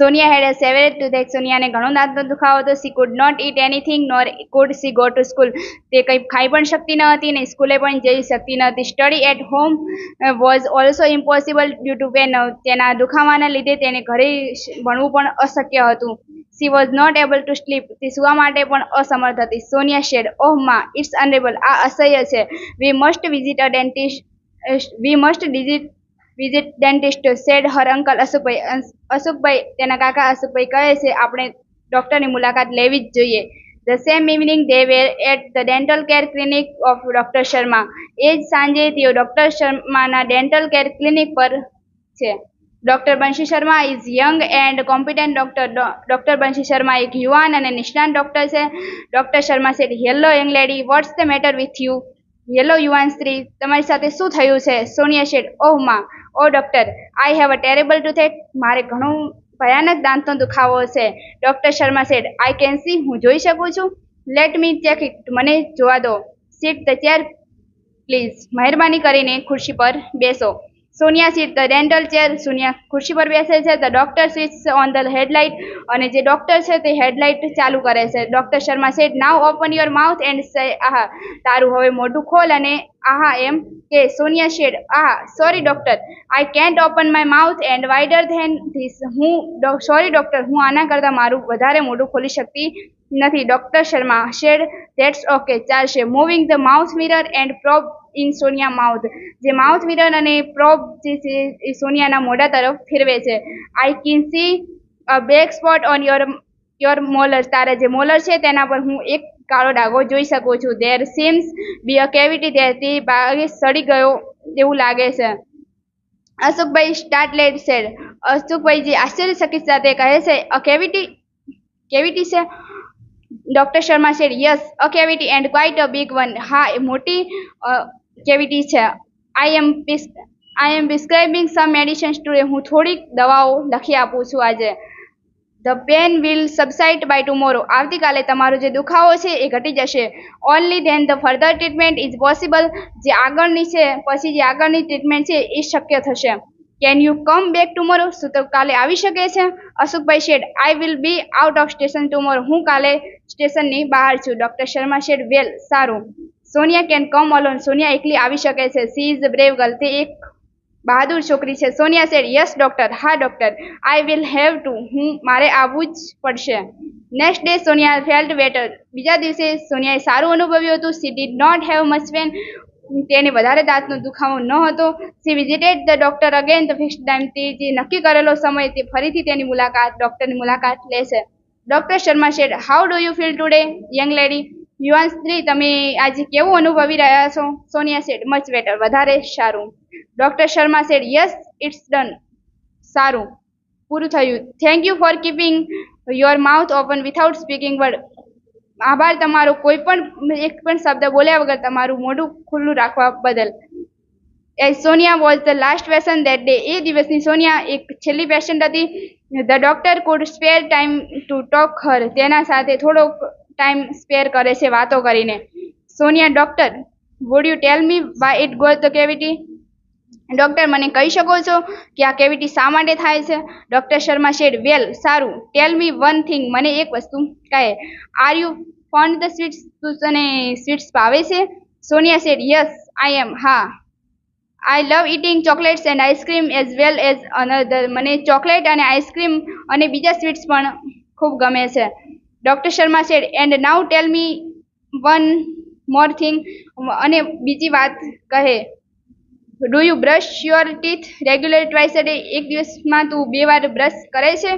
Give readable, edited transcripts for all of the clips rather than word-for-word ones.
સોનિયા હેડ અ સેવર ટુથેક. સોનિયાને ઘણો દાંતનો દુખાવો હતો. She could not eat anything nor could she go to school. તે કંઈ ખાઈ પણ શકતી ન હતી ને સ્કૂલે પણ જઈ શકતી ન હતી. Study at home was also impossible due to pain. તેના દુખાવાના લીધે તેને ઘરે ભણવું પણ અશક્ય હતું. She was not able to sleep. તે સુવા માટે પણ અસમર્થ હતી. સોનિયા શેડ, ઓહ માં, ઇટ્સ અનરેબલ. આ અસહ્ય છે. We must visit a dentist. We must visit dentist said her uncle Ashokbhai. Ashokbhai, તેના કાકા અશોકભાઈ કહે છે આપણે ડોક્ટરની મુલાકાત લેવી જ જોઈએ. The same evening they were at the dental care clinic of doctor Sharma. એ જ સાંજે તેઓ ડોક્ટર શર્માના ડેન્ટલ કેર ક્લિનિક પર છે. Doctor Banshi Sharma is young and competent doctor. Doctor Banshi Sharma એક યુવાન અને નિષ્ણાત ડોક્ટર છે. Doctor Sharma said, hello young lady, what's the matter with you. Hello યુવાન સ્ત્રી, તમારી સાથે શું થયું છે? સોનિયા શેડ, ઓહ માં, o doctor, I have a terrible toothache. મારે ઘણો ભયાનક દાંતનો દુખાવો છે. Doctor Sharma said, I can see. હું જોઈ શકું છું. Let me check it. મને જોવા દો. Seat the chair please. મહેરબાની કરીને ખુરશી પર બેસો. Sonia seat the dental chair. Sonia ખુરશી પર બેસે છે. The doctor switch on the headlight. અને જે ડોક્ટર છે તે હેડલાઇટ ચાલુ કરે છે. Doctor Sharma sad, now open your mouth and say aha. તારું હવે મોઢું ખોલ અને આહા એમ કે. Sonia said, aha, sorry doctor, I can't open my mouth and wider then this. Sorry doctor, હું આના કરતાં મારું વધારે મોઢું ખોલી શકતી નથી. Doctor Sharma said, that's okay, ચાલશે. Moving the mouth mirror and probe in Sonia mouth. જે માઉથ મિરર અને પ્રોબ જે છે એ સોનિયાના મોઢા તરફ ફેરવે છે. I can see a black spot on your molar. તારા જે મોલર છે તેના પર હું એક કાળો ડાઘો જોઈ શકું છું. There seems be a cavity. તે ભાગે સડી ગયો તેવું લાગે છે. અશોકભાઈ સ્ટાર્ટલેડ સેડ. અશોકભાઈ જે આશ્ચર્યચકિત સાથે કહે છે, અ કેવિટી છે? Doctor Sharma said, yes, a cavity and quite a big one. હા, એ મોટી કેવિટી છે. I am prescribing some medicines today. હું થોડીક દવાઓ લખી આપું છું આજે. The pain will subside by tomorrow. આવતીકાલે તમારો જે દુખાવો છે એ ઘટી જશે. Only then the further treatment is possible. જે આગળની છે પછી જે આગળની ટ્રીટમેન્ટ છે એ શક્ય થશે. Can you come back tomorrow. શું તો કાલે આવી શકે છે? Ashokbhai said, I will be out of station tomorrow. હું કાલે સ્ટેશનની બહાર છું. ડોક્ટર શર્મા શેડ, વેલ, સારું. Sonia can come alone. Sonia એકલી આવી શકે છે. She is brave girl. તે એક બહાદુર છોકરી છે. સોનિયા સેડ, યસ ડોક્ટર, હા doctor, I will have to. મારે આવવું જ પડશે. Next day Sonia felt better. બીજા દિવસે સોનિયાએ સારું અનુભવ્યું હતું. She did not have much pain. તેને વધારે દાંતનો દુખાવો ન હતો. She visited the doctor again the fixed time. તે જે નક્કી કરેલો સમય તે ફરીથી તેની ડોક્ટરની મુલાકાત લેશે. Doctor Sharma said, how do you feel today young lady. યુવાન સ્ત્રી, તમે આજે કેવું અનુભવી રહ્યા છો? સોનિયા સેડ, મચ બેટર, વધારે સારું. Doctor Sharma said, yes, it's done. સારું, પૂરું થયું. Thank you for keeping your mouth open without speaking word. આભાર તમારો કોઈ પણ એક પણ શબ્દ બોલ્યા વગર તમારું મોઢું ખુલ્લું રાખવા બદલ. As Sonia was the last patient that day. એ દિવસની સોનિયા એક છેલ્લી પેશન્ટ હતી. The doctor could spare time to talk her. તેના સાથે થોડોક ટાઈમ સ્પેર કરે છે વાતો કરીને. Sonia, doctor, would you tell me why it goes the cavity. Doctor, મને કહી શકો છો કે આ કેવિટી શા માટે થાય છે? ડોક્ટર શર્મા શેડ, વેલ, સારું. Tell me one thing. મને એક વસ્તુ કહે. Are you fond the sweets. તું તને સ્વીટ્સ ભાવે છે? Sonia said, yes, I am. હા, I love eating chocolates and ice cream as well as another. મને ચોકલેટ અને આઈસ્ક્રીમ અને બીજા સ્વીટ્સ પણ ખૂબ ગમે છે. Doctor Sharma said, and now tell me one more thing. અને બીજી વાત કહે. Do you brush your teeth regular twice a day. એક દિવસમાં તું 2 વાર બ્રશ કરે છે?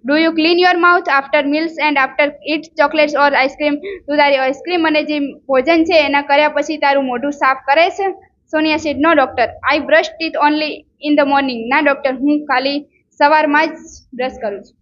Do you clean your mouth after meals and after it chocolates or ice cream. તું તારી આઈસ્ક્રીમ અને જે ભોજન છે એના કર્યા પછી તારું મોઢું સાફ કરે છે? Sonia said, no doctor, I brush teeth only in the morning. ના ડોક્ટર, હું ખાલી સવારમાં જ બ્રશ કરું છું.